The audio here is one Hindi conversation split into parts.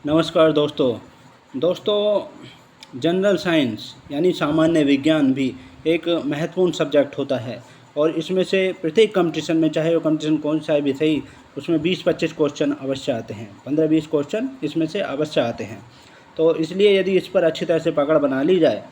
नमस्कार दोस्तों जनरल साइंस यानी सामान्य विज्ञान भी एक महत्वपूर्ण सब्जेक्ट होता है और इसमें से प्रत्येक कंपटीशन में, चाहे वो कंपटीशन कौन सा भी सही, उसमें 20-25 क्वेश्चन अवश्य आते हैं। 15-20 क्वेश्चन इसमें से अवश्य आते हैं। तो इसलिए यदि इस पर अच्छी तरह से पकड़ बना ली जाए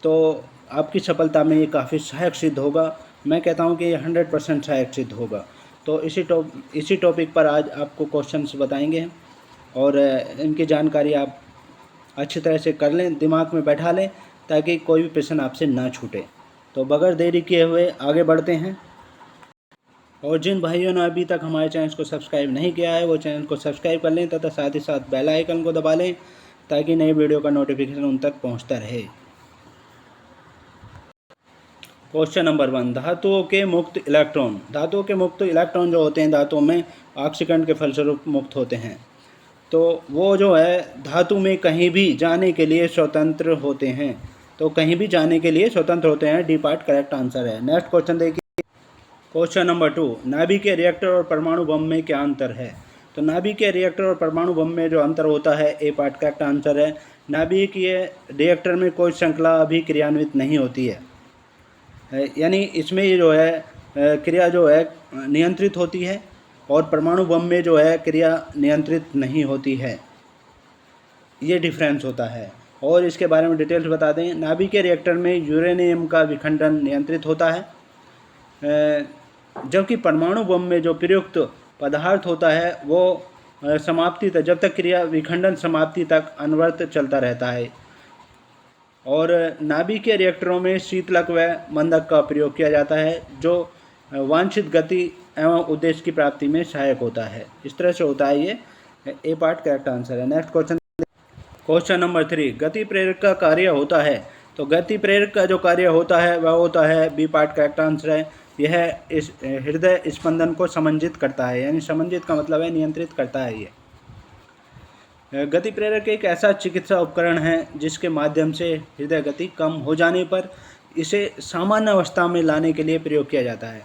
तो आपकी सफलता में ये काफ़ी सहायक सिद्ध होगा। मैं कहता हूँ कि ये 100% सहायक सिद्ध होगा। तो इसी टॉपिक पर आज आपको क्वेश्चंस बताएंगे और इनकी जानकारी आप अच्छी तरह से कर लें, दिमाग में बैठा लें, ताकि कोई भी प्रश्न आपसे ना छूटे। तो बगैर देरी किए हुए आगे बढ़ते हैं। और जिन भाइयों ने अभी तक हमारे चैनल को सब्सक्राइब नहीं किया है वो चैनल को सब्सक्राइब कर लें तथा साथ ही साथ बेल आइकन को दबा लें ताकि नई वीडियो का नोटिफिकेशन उन तक पहुंचता रहे। क्वेश्चन नंबर 1, धातुओं के मुक्त इलेक्ट्रॉन। धातुओं के मुक्त इलेक्ट्रॉन जो होते हैं धातुओं में ऑक्सीकरण के फलस्वरूप मुक्त होते हैं। तो वो जो है धातु में कहीं भी जाने के लिए स्वतंत्र होते हैं। तो कहीं भी जाने के लिए स्वतंत्र होते हैं। डी पार्ट करेक्ट आंसर है। नेक्स्ट क्वेश्चन देखिए। क्वेश्चन नंबर 2, नाभिकीय रिएक्टर और परमाणु बम में क्या अंतर है। तो नाभिकीय रिएक्टर और परमाणु बम में जो अंतर होता है, ए पार्ट करेक्ट आंसर है। नाभिकीय रिएक्टर में कोई श्रृंखला अभी क्रियान्वित नहीं होती है, यानी इसमें ये जो है क्रिया जो है नियंत्रित होती है और परमाणु बम में जो है क्रिया नियंत्रित नहीं होती है। ये डिफरेंस होता है और इसके बारे में डिटेल्स बता दें। नाभिकीय रिएक्टर में यूरेनियम का विखंडन नियंत्रित होता है, जबकि परमाणु बम में जो प्रयुक्त पदार्थ होता है वो समाप्ति तक, जब तक क्रिया विखंडन समाप्ति तक अनवरत चलता रहता है। और नाभिकीय रिएक्टरों में शीतलक व मंदक का प्रयोग किया जाता है जो वांछित गति एवं उद्देश्य की प्राप्ति में सहायक होता है। इस तरह से होता है। ये ए पार्ट करेक्ट आंसर है। नेक्स्ट क्वेश्चन नंबर 3, गति प्रेरक का कार्य होता है। तो गति प्रेरक का जो कार्य होता है वह होता है बी पार्ट करेक्ट आंसर है। यह इस हृदय स्पंदन को समंजित करता है, यानी समंजित का मतलब है नियंत्रित करता है। ये गति प्रेरक एक ऐसा चिकित्सा उपकरण है जिसके माध्यम से हृदय गति कम हो जाने पर इसे सामान्य अवस्था में लाने के लिए प्रयोग किया जाता है।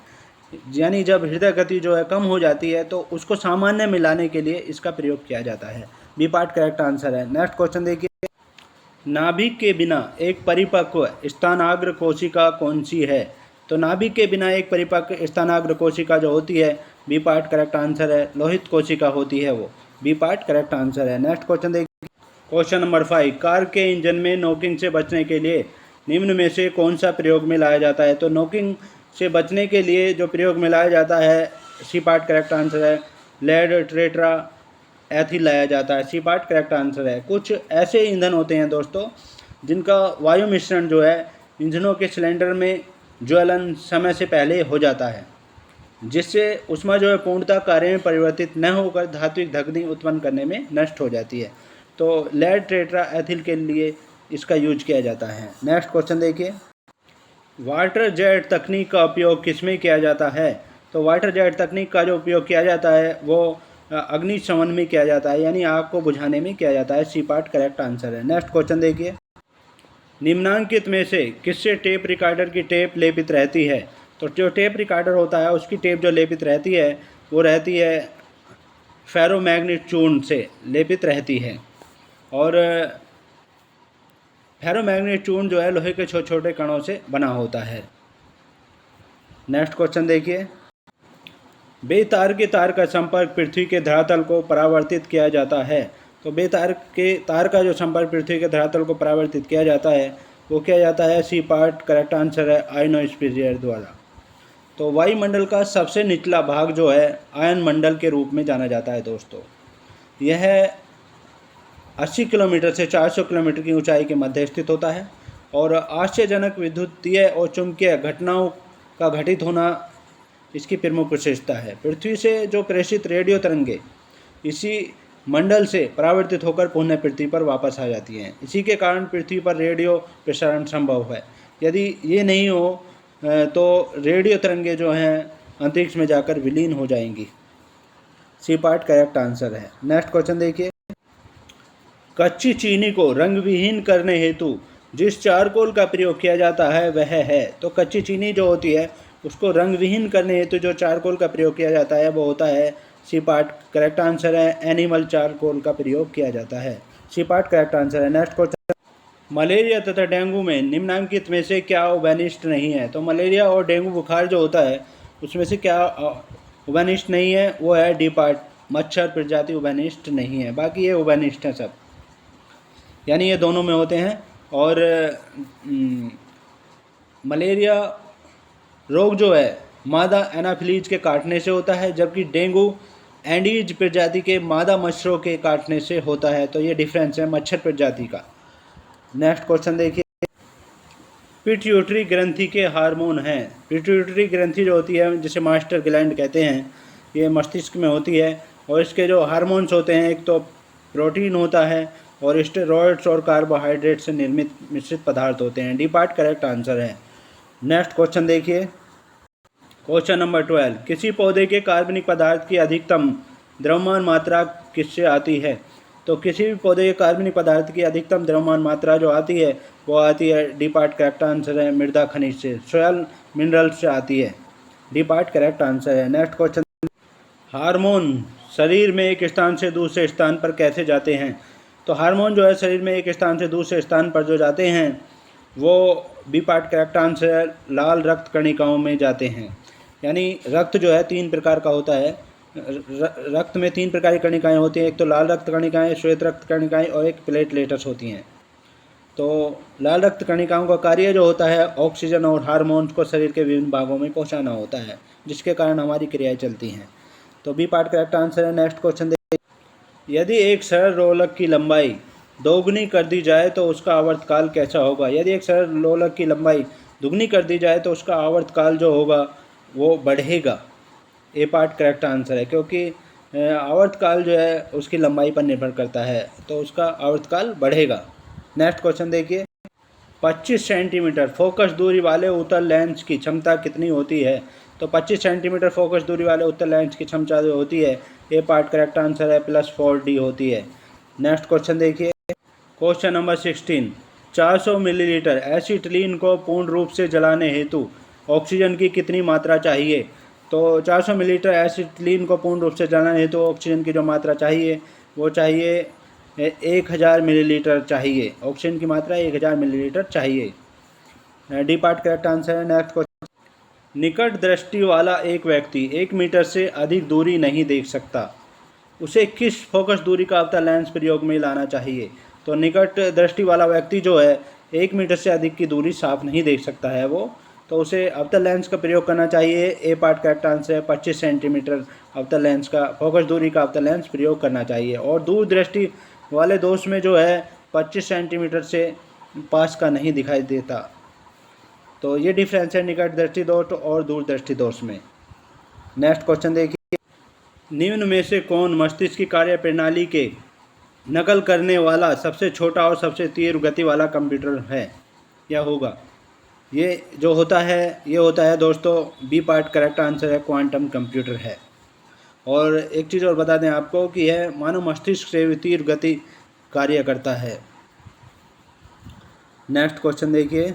यानी जब हृदय गति जो है कम हो जाती है तो उसको सामान्य में लाने के लिए इसका प्रयोग किया जाता है। बी पार्ट करेक्ट आंसर है। नेक्स्ट क्वेश्चन देखिए। नाभिक के बिना एक परिपक्व स्तनाग्र कोशिका कौन सी है। तो नाभिक के बिना एक परिपक्व स्तनाग्र कोशिका जो होती है, बी पार्ट करेक्ट आंसर है, लोहित कोशिका होती है वो। बी पार्ट करेक्ट आंसर है। नेक्स्ट क्वेश्चन देखिए। क्वेश्चन नंबर 5, कार के इंजन में नॉकिंग से बचने के लिए निम्न में से कौन सा प्रयोग में लाया जाता है। तो नॉकिंग से बचने के लिए जो प्रयोग में लाया जाता है, सी पार्ट करेक्ट आंसर है, लेड टेट्रा एथिल लाया जाता है। सी पार्ट करेक्ट आंसर है। कुछ ऐसे ईंधन होते हैं दोस्तों जिनका वायु मिश्रण जो है इंजनों के सिलेंडर में ज्वलन समय से पहले हो जाता है, जिससे उसमें जो है पूर्णतः कार्य में परिवर्तित न होकर धात्विक धग्नी उत्पन्न करने में नष्ट हो जाती है। तो लेड टेट्रा एथिल के लिए इसका यूज किया जाता है। नेक्स्ट क्वेश्चन देखिए। वाटर जेट तकनीक का उपयोग किसमें किया जाता है। तो वाटर जेट तकनीक का जो उपयोग किया जाता है वो अग्निशमन में किया जाता है, यानी आग को बुझाने में किया जाता है। सी पार्ट करेक्ट आंसर है। नेक्स्ट क्वेश्चन देखिए। निम्नांकित में से किससे टेप रिकॉर्डर की टेप लेपित रहती है। तो जो टेप रिकॉर्डर होता है उसकी टेप जो लेपित रहती है वो रहती है फेरोमैग्नेट चूर्ण से लेपित रहती है। और फेरोमैग्नेट चूर्ण जो है लोहे के छोटे छोटे कणों से बना होता है। नेक्स्ट क्वेश्चन देखिए। बेतार के तार का संपर्क पृथ्वी के धरातल को परावर्तित किया जाता है। तो बेतार के तार का जो संपर्क पृथ्वी के धरातल को परावर्तित किया जाता है वो किया जाता है। सी पार्ट करेक्ट आंसर है, आयनोस्फीयर द्वारा। तो वायुमंडल का सबसे निचला भाग जो है आयन मंडल के रूप में जाना जाता है दोस्तों। यह 80 किलोमीटर से 400 किलोमीटर की ऊंचाई के मध्य स्थित होता है और आश्चर्यजनक विद्युतीय और चुंबकीय घटनाओं का घटित होना इसकी प्रमुख विशेषता है। पृथ्वी से जो प्रेषित रेडियो तरंगे इसी मंडल से परावर्तित होकर पुनः पृथ्वी पर वापस आ जाती हैं। इसी के कारण पृथ्वी पर रेडियो प्रसारण संभव है। यदि ये नहीं हो तो रेडियो तरंगे जो हैं अंतरिक्ष में जाकर विलीन हो जाएंगी। सी पार्ट करेक्ट आंसर है। नेक्स्ट क्वेश्चन देखिए। कच्ची चीनी को रंग विहीन करने हेतु जिस चारकोल का प्रयोग किया जाता है वह है। तो कच्ची चीनी जो होती है उसको रंग विहीन करने हेतु जो चारकोल का प्रयोग किया जाता है वो होता है सी पार्ट करेक्ट आंसर है। एनिमल चारकोल का प्रयोग किया जाता है। सी पार्ट करेक्ट आंसर है। नेक्स्ट क्वेश्चन, मलेरिया तथा डेंगू में निम्नलिखित में से क्या उभयनिष्ठ नहीं है? तो मलेरिया और डेंगू बुखार जो होता है उसमें से क्या उभयनिष्ठ नहीं है? वो है डी पार्ट, मच्छर प्रजाति उभयनिष्ठ नहीं है, बाकी ये उभयनिष्ठ है सब, यानी ये दोनों में होते हैं। और मलेरिया रोग जो है मादा एनाफिलीज के काटने से होता है, जबकि डेंगू एंडीज प्रजाति के मादा मच्छरों के काटने से होता है। तो ये डिफरेंस है मच्छर प्रजाति का। नेक्स्ट क्वेश्चन देखिए, पिट्यूटरी ग्रंथि के हार्मोन हैं। पिट्यूटरी ग्रंथि जो होती है जिसे मास्टर ग्लैंड कहते हैं, ये मस्तिष्क में होती है और इसके जो हार्मोन्स होते हैं एक तो प्रोटीन होता है और स्टेरॉइड्स और कार्बोहाइड्रेट से निर्मित मिश्रित पदार्थ होते हैं। डी पार्ट करेक्ट आंसर है। नेक्स्ट क्वेश्चन देखिए, क्वेश्चन नंबर 12, किसी पौधे के कार्बनिक पदार्थ की अधिकतम द्रव्यमान मात्रा किससे आती है? तो किसी भी पौधे के कार्बनिक पदार्थ की अधिकतम द्रव्यमान मात्रा जो आती है वो आती है, डी पार्ट करेक्ट आंसर है, मृदा खनिज से, सॉयल मिनरल्स से आती है। डी पार्ट करेक्ट आंसर है। नेक्स्ट क्वेश्चन, हार्मोन शरीर में एक स्थान से दूसरे स्थान पर कैसे जाते हैं? तो हार्मोन जो है शरीर में एक स्थान से दूसरे स्थान पर जो जाते हैं वो बी पार्ट करेक्ट आंसर है, लाल रक्त कणिकाओं में जाते हैं। यानी रक्त जो है 3 प्रकार का होता है, रक्त में 3 प्रकार की कणिकाएँ होती हैं, एक तो लाल रक्त कणिकाएँ, श्वेत रक्त कणिकाएँ और एक प्लेटलेट्स होती हैं। तो लाल रक्त कणिकाओं का कार्य जो होता है ऑक्सीजन और हार्मोन्स को शरीर के विभिन्न भागों में पहुंचाना होता है, जिसके कारण हमारी क्रियाएं चलती हैं। तो बी पार्ट करेक्ट आंसर है। नेक्स्ट क्वेश्चन देखिए, यदि एक सरल लोलक की लंबाई दोगुनी कर दी जाए तो उसका आवर्तकाल कैसा होगा? यदि एक सरल लोलक की लंबाई दुगनी कर दी जाए तो उसका आवर्तकाल जो होगा वो बढ़ेगा। ए पार्ट करेक्ट आंसर है, क्योंकि आवर्तकाल जो है उसकी लंबाई पर निर्भर करता है, तो उसका आवर्तकाल बढ़ेगा। नेक्स्ट क्वेश्चन देखिए, 25 सेंटीमीटर फोकस दूरी वाले उत्तल लेंस की क्षमता कितनी होती है? तो 25 सेंटीमीटर फोकस दूरी वाले उत्तल लेंस की क्षमता जो होती है, ए पार्ट करेक्ट आंसर है, +4D होती है। नेक्स्ट क्वेश्चन देखिए, क्वेश्चन नंबर 16, 400 मिलीलीटर एसिटिलीन को पूर्ण रूप से जलाने हेतु ऑक्सीजन की कितनी मात्रा चाहिए? तो 400 मिलीलीटर एसिटिलीन को पूर्ण रूप से जलाने हेतु ऑक्सीजन की जो मात्रा चाहिए वो चाहिए 1000 मिलीलीटर चाहिए। ऑक्सीजन की मात्रा 1000 मिलीलीटर चाहिए। डी पार्ट करेक्ट आंसर है। नेक्स्ट क्वेश्चन, निकट दृष्टि वाला एक व्यक्ति 1 मीटर से अधिक दूरी नहीं देख सकता, उसे किस फोकस दूरी का अवतल लेंस प्रयोग में लाना चाहिए? तो निकट दृष्टि वाला व्यक्ति जो है 1 मीटर से अधिक की दूरी साफ नहीं देख सकता है वो, तो उसे अवतल लेंस का प्रयोग करना चाहिए। ए पार्ट करेक्ट आंसर है, 25 सेंटीमीटर अवतल लेंस का फोकस दूरी का अवतल लेंस प्रयोग करना चाहिए। और दूर दृष्टि वाले दोष में जो है 25 सेंटीमीटर से पास का नहीं दिखाई देता। तो ये डिफरेंस है निकट दृष्टि दोष और दूर दृष्टि दोष में। नेक्स्ट क्वेश्चन देखिए, निम्न में से कौन मस्तिष्क की कार्य प्रणाली के नकल करने वाला सबसे छोटा और सबसे तीव्र गति वाला कंप्यूटर है या होगा? ये जो होता है ये होता है दोस्तों, बी पार्ट करेक्ट आंसर है, क्वांटम कंप्यूटर है। और एक चीज़ और बता दें आपको कि यह मानव मस्तिष्क से भी तीव्र गति कार्य करता है। नेक्स्ट क्वेश्चन देखिए,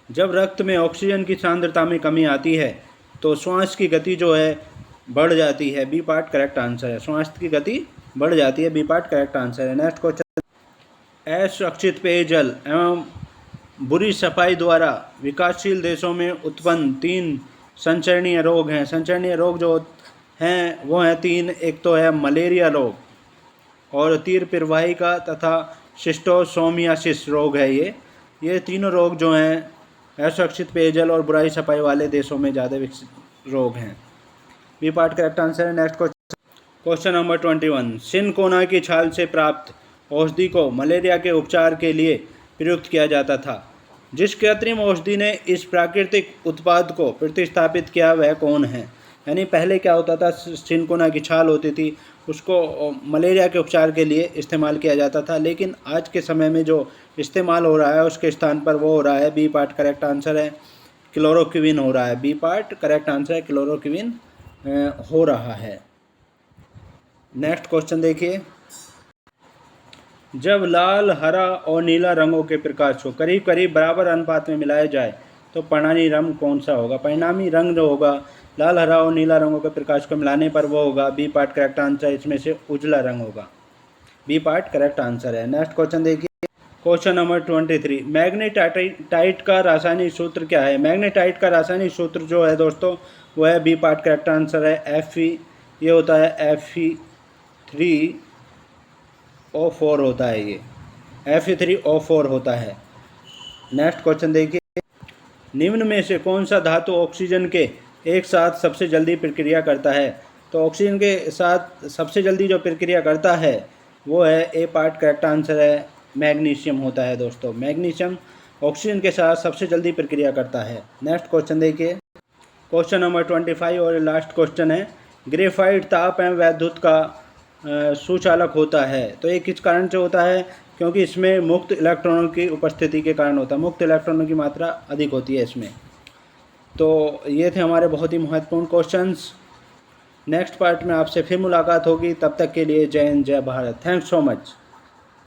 जब रक्त में ऑक्सीजन की सांद्रता में कमी आती है तो श्वास की गति जो है बढ़ जाती है। बी पार्ट करेक्ट आंसर है, श्वास की गति बढ़ जाती है। बी पार्ट करेक्ट आंसर है। नेक्स्ट क्वेश्चन, असुरक्षित पेयजल एवं बुरी सफाई द्वारा विकासशील देशों में उत्पन्न 3 संचरणीय रोग हैं। संचरणीय रोग जो हैं वो हैं 3, एक तो है मलेरिया रोग और तीव्र प्रवाहिका तथा शिस्टोसोमियासिस रोग है। ये तीनों रोग जो हैं असुरक्षित पेयजल और बुराई सफाई वाले देशों में ज़्यादा विकसित रोग हैं। बी पार्ट करेक्ट आंसर है। नेक्स्ट क्वेश्चन नंबर 21, सिनकोना की छाल से प्राप्त औषधि को मलेरिया के उपचार के लिए प्रयुक्त किया जाता था। जिस कृत्रिम औषधि ने इस प्राकृतिक उत्पाद को प्रतिस्थापित किया वह कौन है? यानी पहले क्या होता था, सिनकोना की छाल होती थी, उसको मलेरिया के उपचार के लिए इस्तेमाल किया जाता था, लेकिन आज के समय में जो इस्तेमाल हो रहा है उसके स्थान पर वो हो रहा है, बी पार्ट करेक्ट आंसर है, क्लोरोक्विन हो रहा है। बी पार्ट करेक्ट आंसर है, क्लोरोक्विन हो रहा है। नेक्स्ट क्वेश्चन देखिए, जब लाल, हरा और नीला रंगों के प्रकाश को करीब करीब बराबर अनुपात में मिलाया जाए तो परिणामी रंग कौन सा होगा? परिणामी रंग जो होगा लाल, हरा और नीला रंगों के प्रकाश को मिलाने पर वो होगा। बी पार्ट करेक्ट आंसर, इसमें से उजला रंग होगा। बी पार्ट करेक्ट आंसर है। नेक्स्ट क्वेश्चन देखिए, क्वेश्चन नंबर 23, मैग्नेटाइट का रासायनिक सूत्र क्या है? मैग्नेटाइट का रासायनिक सूत्र जो है दोस्तों वो है, बी पार्ट करेक्ट आंसर है, Fe। ये होता है Fe3O4 होता है, ये Fe3O4 होता है। नेक्स्ट क्वेश्चन देखिए, निम्न में से कौन सा धातु ऑक्सीजन के एक साथ सबसे जल्दी प्रक्रिया करता है? तो ऑक्सीजन के साथ सबसे जल्दी जो प्रक्रिया करता है वो है, ए पार्ट करेक्ट आंसर है, मैग्नीशियम होता है दोस्तों। मैग्नीशियम ऑक्सीजन के साथ सबसे जल्दी प्रक्रिया करता है। नेक्स्ट क्वेश्चन देखिए, क्वेश्चन नंबर 25 और लास्ट क्वेश्चन है, ग्रेफाइट ताप एवं वैद्युत का सुचालक होता है। तो ये किस कारण से होता है? क्योंकि इसमें मुक्त इलेक्ट्रॉनों की उपस्थिति के कारण होता है, मुक्त इलेक्ट्रॉनों की मात्रा अधिक होती है इसमें। तो ये थे हमारे बहुत ही महत्वपूर्ण क्वेश्चंस। नेक्स्ट पार्ट में आपसे फिर मुलाकात होगी, तब तक के लिए जय हिंद, जय भारत। Thanks so much.